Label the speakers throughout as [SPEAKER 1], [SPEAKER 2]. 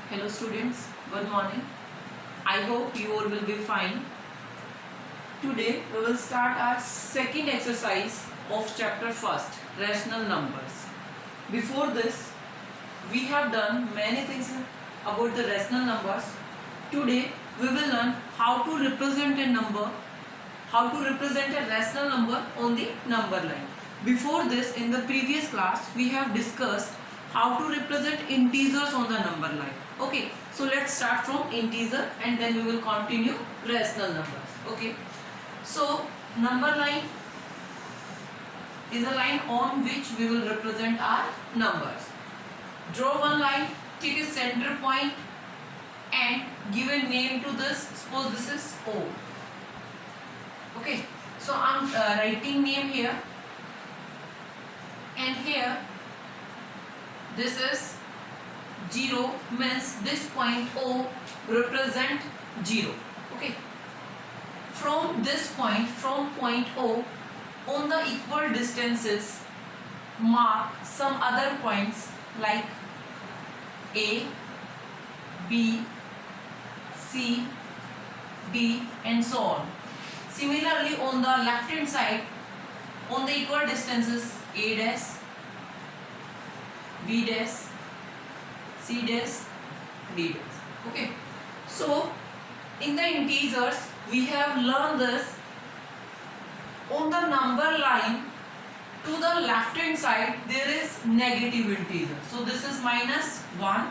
[SPEAKER 1] Hello students, good morning. I hope you all will be fine. Today we will start our second exercise of chapter first, rational numbers. Before this, we have done many things about the rational numbers. Today we will learn how to represent a number, how to represent a rational number on the number line. Before this, in the previous class, we have discussed how to represent integers on the number line. Okay, so let's start from integer and then we will continue rational numbers. Okay, so number line is a line on which we will represent our numbers. Draw one line, take a center point and give a name to this. Suppose this is O. Okay, so I'm writing name here, and here this is 0, means this point O represent 0. Okay, from this point, from point O, on the equal distances mark some other points like A, B, C, D and so on. Similarly, on the left hand side, on the equal distances A dash, B dash, C dash, D dash. Okay, so in the integers we have learned this. On the number line to the left hand side there is negative integer. So this is minus 1,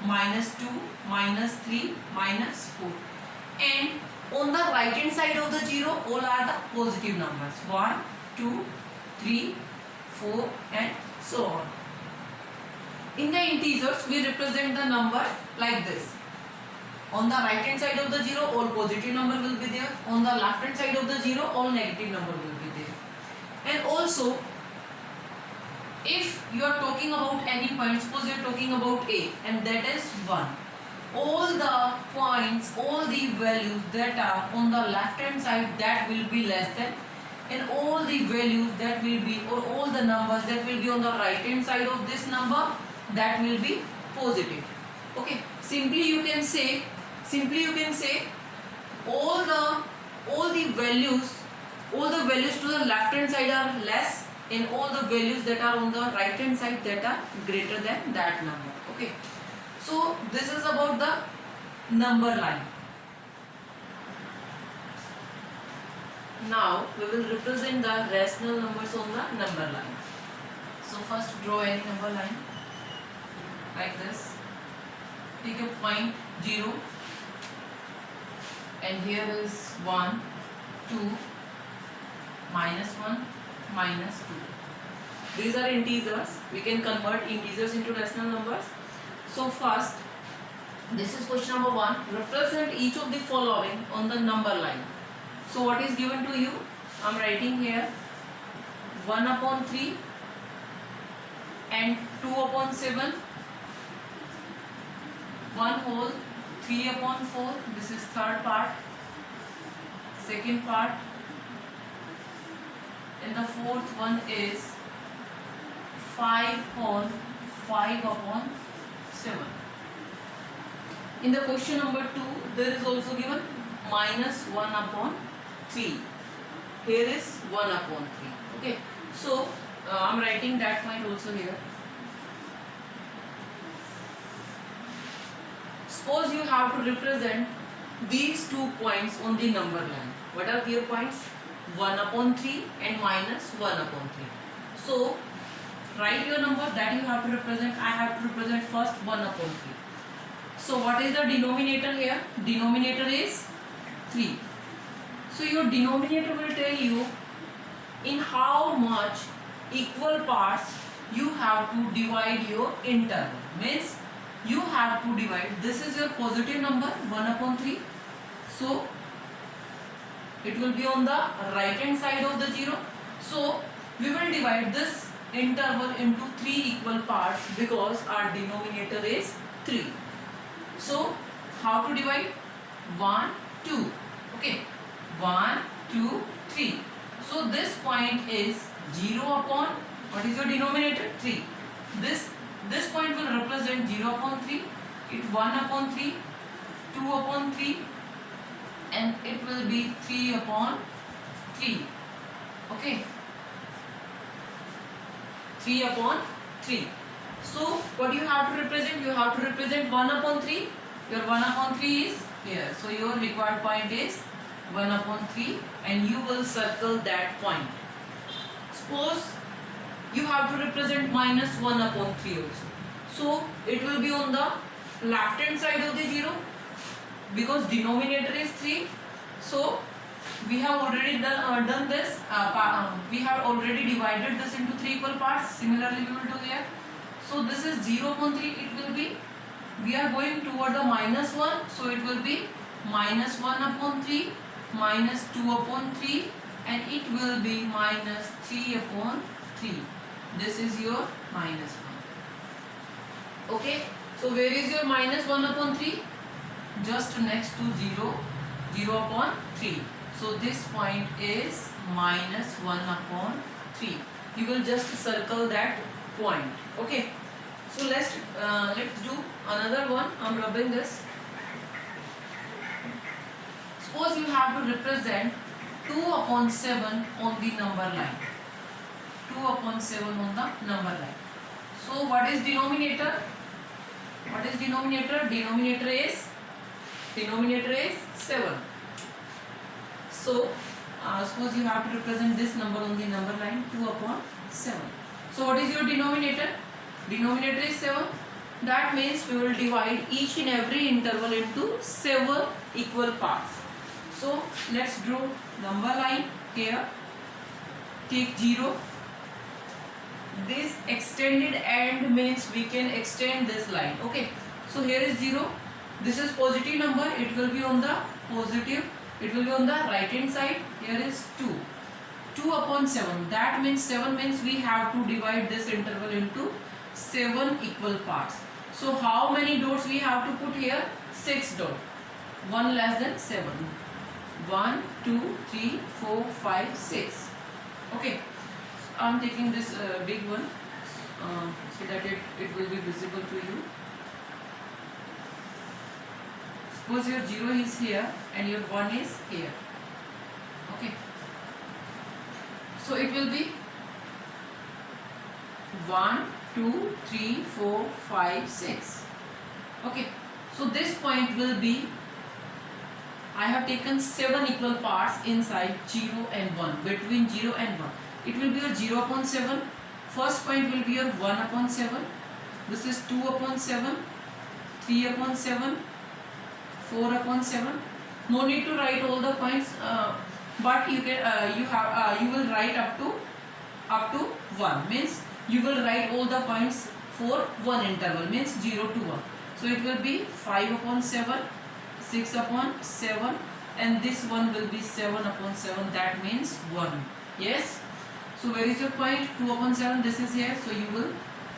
[SPEAKER 1] minus 2, minus 3, minus 4. And on the right hand side of the 0 all are the positive numbers, 1, 2, 3, 4 and so on. In the integers we represent the number like this. On the right hand side of the 0 all positive number will be there. On the left hand side of the 0 all negative number will be there. And also if you are talking about any point, suppose you are talking about A and that is 1. All the points, all the values that are on the left hand side that will be less than, and all the values that will be, or all the numbers that will be on the right hand side of this number, that will be positive. Okay, simply you can say all the values to the left hand side are less, and all the values that are on the right hand side that are greater than that number. Okay, so this is about the number line. Now we will represent the rational numbers on the number line. So first draw any number line like this. Take a point 0 and here is 1, 2, minus 1, minus 2. These are integers. We can convert integers into rational numbers. So first, this is question number 1. Represent each of the following on the number line. So what is given to you? I am writing here 1 upon 3 and 2 upon 7, 1 whole, 3 upon 4, this is third part, second part, and the fourth one is 5 upon 7. In the question number 2, there is also given minus 1 upon 3. Here is 1 upon 3. Okay, so I am writing that point also here. Suppose you have to represent these 2 points on the number line. What are their points? 1 upon 3 and minus 1 upon 3. So write your number that you have to represent. I have to represent first 1 upon 3. So what is the denominator here? Denominator is 3. So your denominator will tell you in how much equal parts you have to divide your interval. Means you have to divide, this is your positive number 1 upon 3. So it will be on the right hand side of the 0. So we will divide this interval into 3 equal parts because our denominator is 3. So how to divide? 1, 2. Okay, 1, 2, 3. So this point is 0 upon, what is your denominator? 3. This point will represent 0 upon 3. it 1 upon 3, 2 upon 3, and it will be 3 upon 3. Okay, 3 upon 3. So what do you have to represent? You have to represent 1 upon 3. Your 1 upon 3 is here. So your required point is 1 upon 3, and you will circle that point. Suppose you have to represent minus 1 upon 3 also. So it will be on the left hand side of the 0, because denominator is 3. So we have already done this. We have already divided this into 3 equal parts. Similarly we will do here. So this is 0 upon 3. It will be, we are going toward the minus 1. So it will be minus 1 upon 3, minus 2 upon 3, and it will be minus 3 upon 3. This is your minus 1. Okay. So where is your minus 1 upon 3? Just next to 0, 0 upon 3. So this point is minus 1 upon 3. You will just circle that point. Okay. So let's do another one. I'm rubbing this. Suppose you have to represent 2 upon 7 on the number line. 2 upon 7 on the number line. So what is denominator? What is denominator? Denominator is 7. So suppose you have to represent this number on the number line, 2 upon 7. So what is your denominator? Denominator is 7. That means we will divide each and every interval into 7 equal parts. So let's draw number line here. Take 0. This extended end means we can extend this line. Okay. So here is 0. This is positive number. It will be on the positive. It will be on the right hand side. Here is 2. 2 upon 7. That means 7 means we have to divide this interval into 7 equal parts. So how many dots we have to put here? 6 dots. 1 less than 7. 1, 2, 3, 4, 5, 6. Okay. I am taking this big one so that it will be visible to you. Suppose your 0 is here and your 1 is here. Okay. So it will be 1, 2, 3, 4, 5, 6. Okay. So this point will be, I have taken 7 equal parts inside 0 and 1, between 0 and 1. It will be your 0 upon 7. First point will be your 1 upon 7. This is 2 upon 7, 3 upon 7, 4 upon 7. No need to write all the points, but you can you will write up to 1. Means you will write all the points for one interval, means 0 to 1. So it will be 5 upon 7, 6 upon 7, and this one will be 7 upon 7. That means 1. Yes. So where is your point? 2 upon 7. This is here. So you will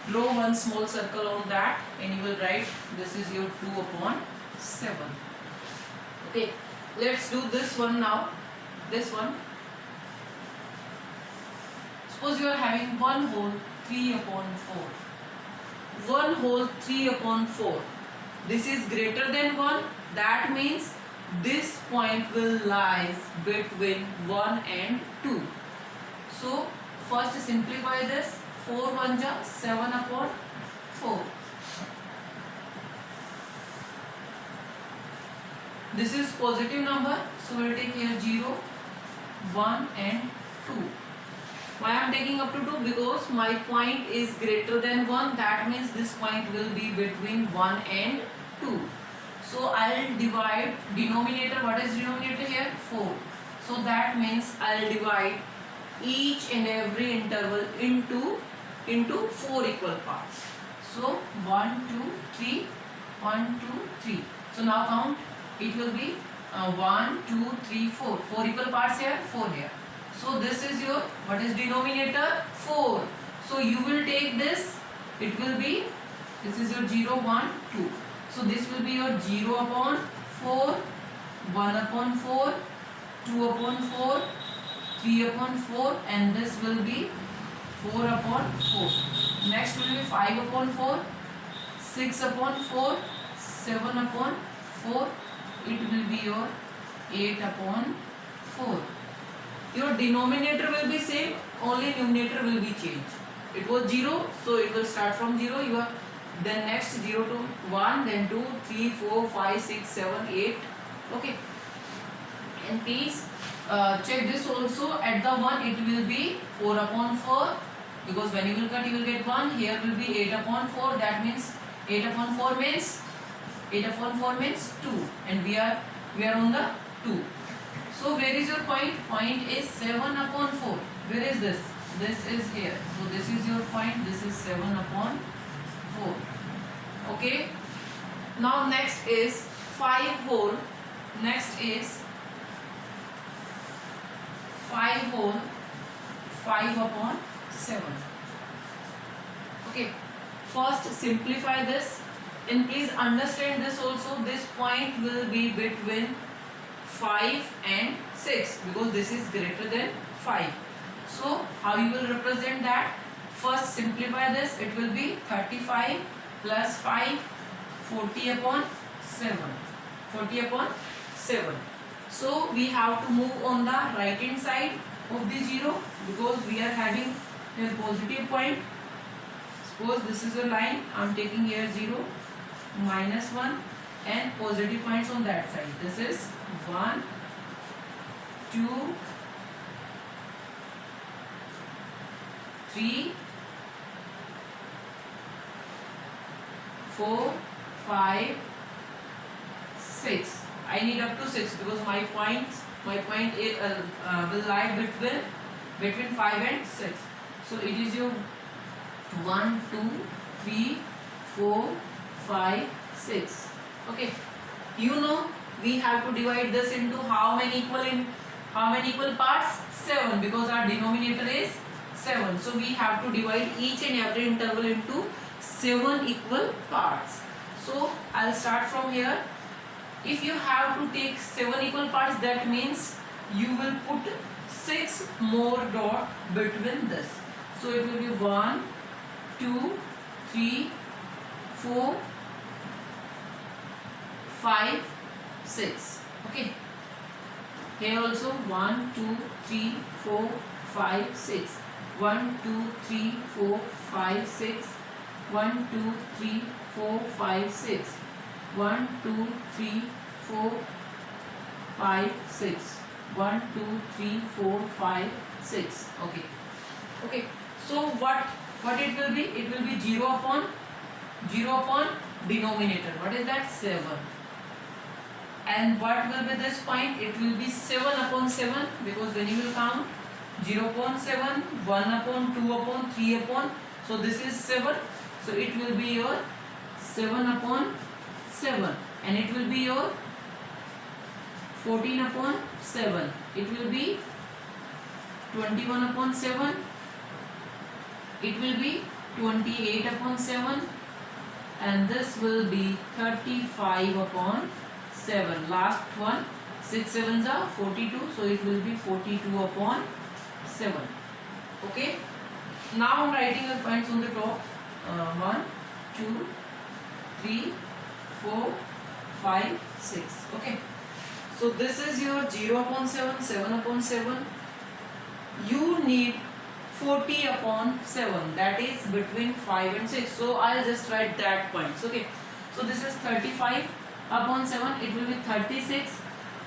[SPEAKER 1] draw one small circle on that, and you will write this is your 2 upon 7. Okay. Let's do this one now. This one. Suppose you are having 1 whole 3 upon 4. 1 whole 3 upon 4. This is greater than 1. That means this point will lie between 1 and 2. So first simplify this. 4 1 ja 7 upon 4. This is positive number. So we will take here 0, 1 and 2. Why I am taking up to 2? Because my point is greater than 1. That means this point will be between 1 and 2. So I will divide denominator. What is denominator here? 4. So that means I will divide each and every interval into 4 equal parts. So 1, 2, 3, 1, 2, 3. So now count. It will be 1, 2, 3, 4. 4 equal parts here, 4 here. So this is your, what is denominator? 4. So you will take this. It will be, this is your 0, 1, 2. So this will be your 0 upon 4, 1 upon 4, 2 upon 4, 3 upon 4, and this will be 4 upon 4. Next will be 5 upon 4, 6 upon 4, 7 upon 4. It will be your 8 upon 4. Your denominator will be same, only numerator will be changed. It was 0, so it will start from 0. You are then next 0 to 1, then 2, 3, 4, 5, 6, 7, 8. Okay. And please check this also. At the 1 it will be 4 upon 4, because when you will cut you will get 1. Here will be 8 upon 4. That means 8 upon 4 means 2, and we are on the 2. So where is your point? Point is 7 upon 4. Where is this? This is here. So this is your point. This is 7 upon 4. Okay. Now next is 5 whole. Next is 5 whole 5 upon 7. Okay. First simplify this, and please understand this also. This point will be between 5 and 6, because this is greater than 5. So how you will represent that? First simplify this. It will be 35 plus 5, 40 upon 7. 40 upon 7. So we have to move on the right hand side of the 0, because we are having a positive point. Suppose this is a line. I am taking here 0, minus 1, and positive points on that side. This is 1, 2, 3, 4, 5, 6. I need up to 6, because my point is, will lie between 5 and 6. So it is your 1, 2, 3, 4, 5, 6. Okay. You know we have to divide this into how many equal parts? 7, because our denominator is 7. So we have to divide each and every interval into 7 equal parts. So I'll start from here. If you have to take 7 equal parts, that means you will put 6 more dot between this. So it will be 1, 2, 3, 4, 5, 6. Okay. Here also 1, 2, 3, 4, 5, 6. 1, 2, 3, 4, 5, 6. 1, 2, 3, 4, 5, 6. 1, 2, 3, 4, 5, 6. 1, 2, 3, 4, 5, 6. Okay. Okay. So what it will be? It will be 0 upon denominator. What is that? 7. And what will be this point? It will be 7 upon 7, because when you will count 0 upon 7, 1 upon 2 upon 3 upon. So this is 7. So it will be your 7 upon 7, and it will be your 14 upon 7. It will be 21 upon 7. It will be 28 upon 7, and this will be 35 upon 7. Last one, 6 sevens are 42, so it will be 42 upon 7. Okay. Now I am writing the points on the top. 1, 2, 3, 4, 5, 6. Okay. So this is your 0 upon 7, 7 upon 7. You need 40 upon 7, that is between 5 and 6. So I'll just write that points. Okay. So this is 35 upon 7. It will be 36,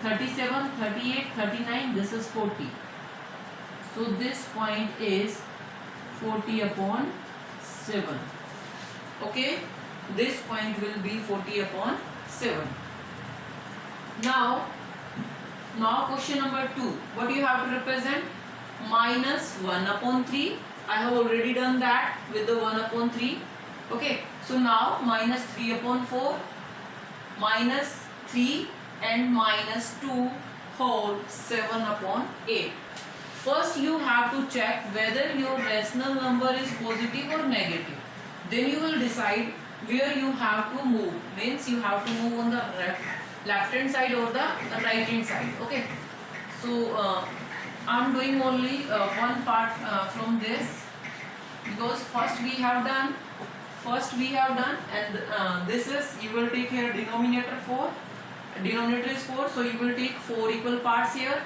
[SPEAKER 1] 37, 38, 39. This is 40. So this point is 40 upon 7. Okay. This point will be 40 upon 7. Now question number 2. What do you have to represent? Minus 1 upon 3. I have already done that with the 1 upon 3. Okay. So now minus 3 upon 4. Minus 3 and minus 2 whole 7 upon 8. First you have to check whether your rational number is positive or negative. Then you will decide where you have to move. Means you have to move on the left hand side or the right hand side. Okay. So I am doing only one part from this, because first we have done first we have done, and this is, you will take here denominator 4, denominator is 4, so you will take 4 equal parts here,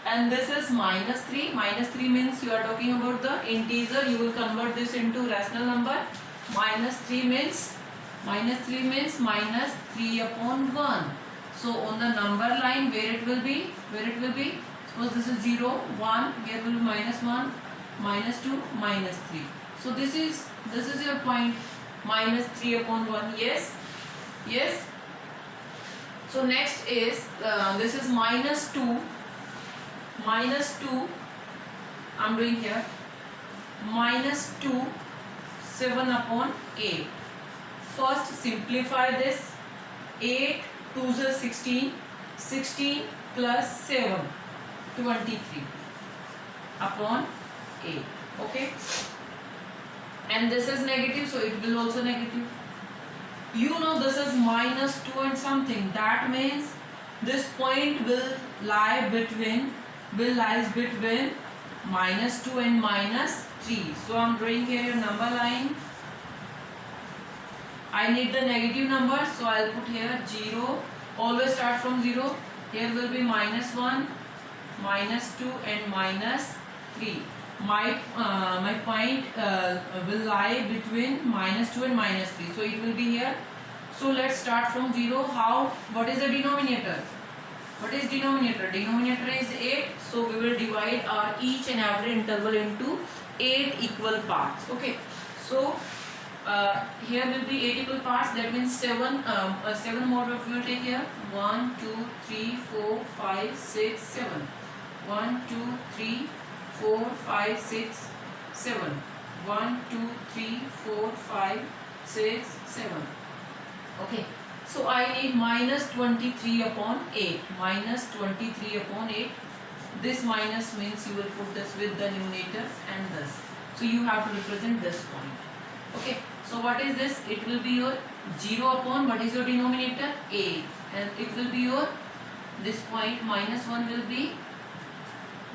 [SPEAKER 1] and this is minus 3. Minus 3 means you are talking about the integer, you will convert this into rational number. Minus 3 means minus 3 upon 1. So on the number line, where it will be, suppose this is 0, 1, here will be minus 1, minus 2, minus 3. So this is your point, minus 3 upon 1. Yes. So next is this is minus 2. I'm doing here minus 2, 7 upon 8. First simplify this. 8 2s are 16, 16 plus 7, 23 upon 8. Okay, and this is negative, so it will also negative. You know this is minus 2 and something, that means this point will lies between minus 2 and minus 3. So I'm drawing here your number line. I need the negative number, so I'll put here 0. Always start from 0. Here will be minus 1, minus 2 and minus 3. My point will lie between minus 2 and minus 3. So it will be here. So let's start from 0. What is the denominator? Denominator is 8. So we will divide our each and every interval into 8 equal parts. Okay. So here will be 8 equal parts. That means 7 more what we will take here. 1, 2, 3, 4, 5, 6, 7. 1, 2, 3, 4, 5, 6, 7. 1, 2, 3, 4, 5, 6, 7. Okay. So I need minus 23 upon 8. Minus 23 upon 8. This minus means you will put this with the numerator and this. So you have to represent this point. Okay. So what is this? It will be your 0 upon, what is your denominator? 8. And it will be your, this point minus 1 will be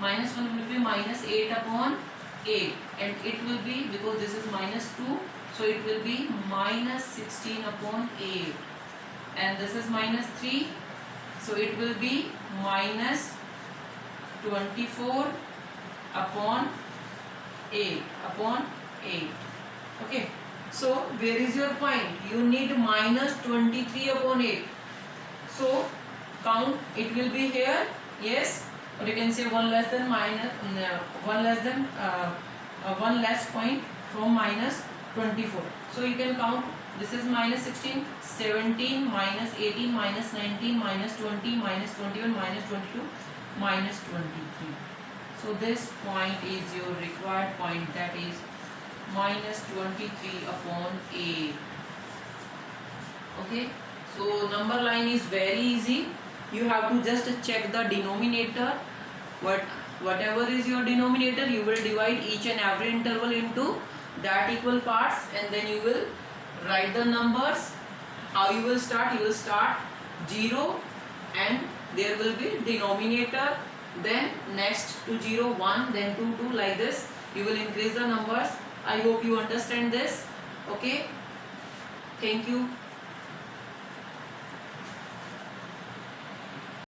[SPEAKER 1] minus 8 upon 8. And it will be, because this is minus 2, so it will be minus 16 upon 8. And this is minus 3, so it will be minus 24 upon 8 Okay. So where is your point? You need minus 23 upon 8. So count, it will be here. Yes, or you can say one less point from minus 24. So you can count. This is minus 16, 17, minus 18, minus 19, minus 20, minus 21, minus 22, minus 23. So this point is your required point, that is minus 23 upon 8. Okay. So number line is very easy. You have to just check the denominator. Whatever is your denominator, you will divide each and every interval into that equal parts, and then you will write the numbers. How you will start? You will start 0 and there will be denominator, then next to 0 1, then 2 2, like this. You will increase the numbers. I hope you understand this. Okay. Thank you.